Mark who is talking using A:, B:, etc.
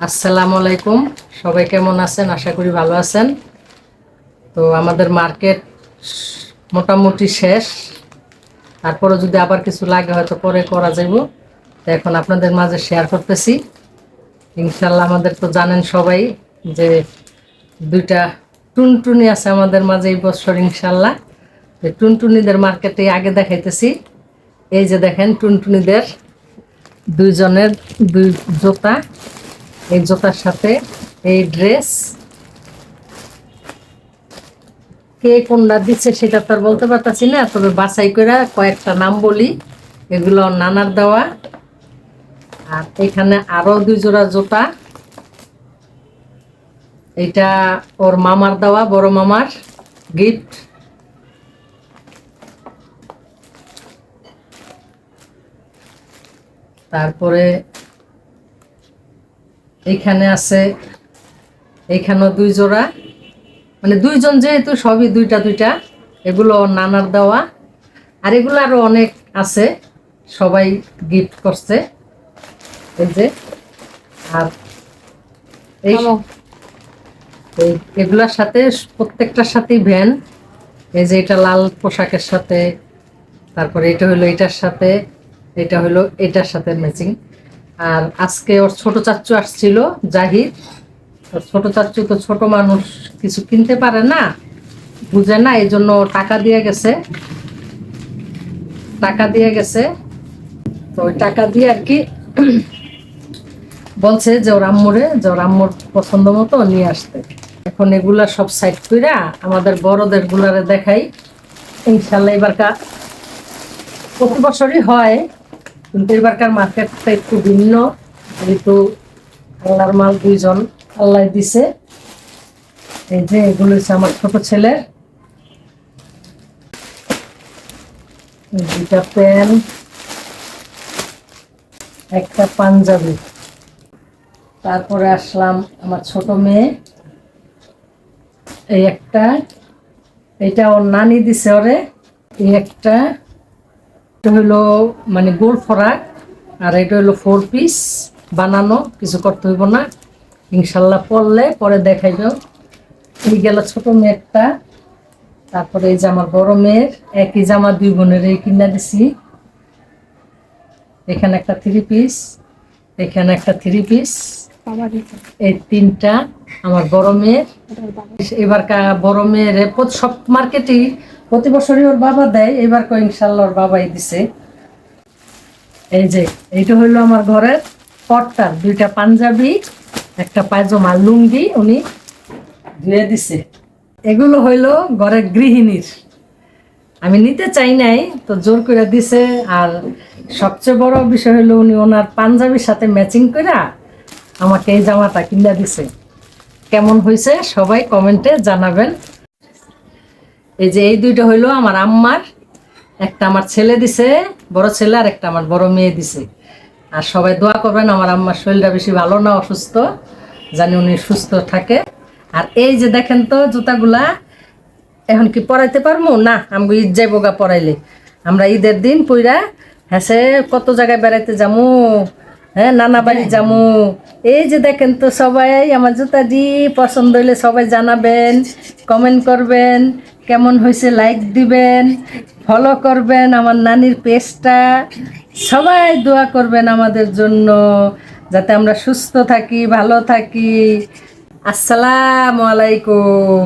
A: আসসালামু আলাইকুম। সবাই কেমন আছেন? আশা করি ভালো আছেন। তো আমাদের মার্কেট মোটামুটি শেষ, তারপরে যদি আবার কিছু লাগে হয়তো পরে করা যাইব। তো এখন আপনাদের মাঝে শেয়ার করতেছি। ইনশাল্লাহ আমাদের তো জানেন সবাই যে দুইটা টুনটুনি আছে আমাদের মাঝে এই বছর ইনশাল্লাহ। টুনটুনিদের মার্কেটে আগে দেখাইতেছি। এই যে দেখেন টুনটুনিদের দুইজনের দুই জোতা, এই জোতার সাথে এই ড্রেস। কে কোনটা দিচ্ছে সেটা তো আর বলতে পারতাছি না, তবে বাছাই করে কয়েকটা নাম বলি। এগুলো নানার দেওয়া। আর এখানে আরো দুই জোড়া জুতা, এটা ওর মামার দেওয়া, বড় মামার গিফট। তারপরে এইখানে আছে, এইখানেও দুই জোড়া, মানে দুইজন যেহেতু সবই দুইটা দুইটা, এগুলো নানার দেওয়া। আর এগুলো আরো অনেক আছে, সবাই গিফট করছে। এই যে আর এই এগুলার সাথে প্রত্যেকটার সাথেই ভ্যান। এই যে এটা লাল পোশাকের সাথে, তারপরে এটা হলো এটার সাথে, এটা হলো এটার সাথে ম্যাচিং। আর আজকে ওর ছোট চাচ্চু আসছিল জাহির। ছোট চাচ্চু তো ছোট মানুষ, কিছু কিনতে পারে না, বুঝে না, এই জন্য টাকা দিয়ে গেছে। তো ওই টাকা দিয়ে আর কি বলছে যে ওর আম্মুর পছন্দ মতো নিয়ে আসতে। এখন এগুলা সব সাইড কইরা আমাদের বড়দের গুলারে দেখাই। ইনশাল্লাহ এবারকার প্রতি বছরই হয়, কিন্তু এবারকার মার্কেটটা একটু ভিন্ন। যেহেতু আল্লাহর মাল দুইজন আল্লাহ দিছে। এই যে এগুলো হচ্ছে আমার ছোট ছেলের দুইটা প্যান্ট, একটা পাঞ্জাবি। তারপরে আসলাম আমার ছোট মেয়ে, এই একটা, এটা ওর নানি দিছে ওরে। এই একটা, এটা হইলো মানে গোল ফরাক, আর এটা হইলো 4 পিস বানানো, কিছু করতে হইব না। ইনশাল্লাহ পরলে পরে দেখাইব। এই গেল ছোট মেয়েরটা। তারপরে এই যে আমার বড় মেয়ের একই জামা, দুই বোনের এই কিনা দিছি। এখানে একটা 3 পিস, এখানে একটা 3 পিস, এই তিনটা আমার বড় মেয়ের। এবার বড় মেয়ের সব মার্কেটই প্রতি বছরই ওর বাবা দেয়, এবার ইনশাল্লাহ ওর বাবাই দিছে। এই যে এইটা হইলো আমার ঘরের কর্তার দুইটা পাঞ্জাবি, একটা পায়জামা লুঙ্গি উনি ধুয়ে দিছে। এগুলো হইলো ঘরের গৃহিণীর, আমি নিতে চাই নাই, তো জোর করে দিছে। আর সবচেয়ে বড় বিষয় হলো উনি ওনার পাঞ্জাবির সাথে ম্যাচিং করে আমাকে এই জামাটা কিনে দিছে। কেমন হয়েছে সবাই কমেন্টে জানাবেন। এই যে এই দুইটা হইলো আমার আম্মার, একটা আমার ছেলে দিছে, বড় ছেলে, আর একটা আমার বড় মেয়ে দিছে। আর সবাই দোয়া করবেন, আমার আম্মার শরীরটা বেশি ভালো না, অসুস্থ, জানি উনি সুস্থ থাকে। আর এই যে দেখেন তো জুতাগুলা, এখন কি পরাইতে পারবো না, আমি ঈদ যাইব গা পরাইলে। আমরা ঈদের দিন পইরা হ্যাঁ কত জায়গায় বেড়াইতে যামু, হ্যাঁ নানা বাড়ি যামু। এই যে দেখেন তো সবাই আমার জুতাটি পছন্দ হইলে সবাই জানাবেন, কমেন্ট করবেন, কেমন হয়েছে লাইক দিবেন, ফলো করবেন আমার নানির পেজটা। সবাই দোয়া করবেন আমাদের জন্য, যাতে আমরা সুস্থ থাকি, ভালো থাকি। আসসালামু আলাইকুম।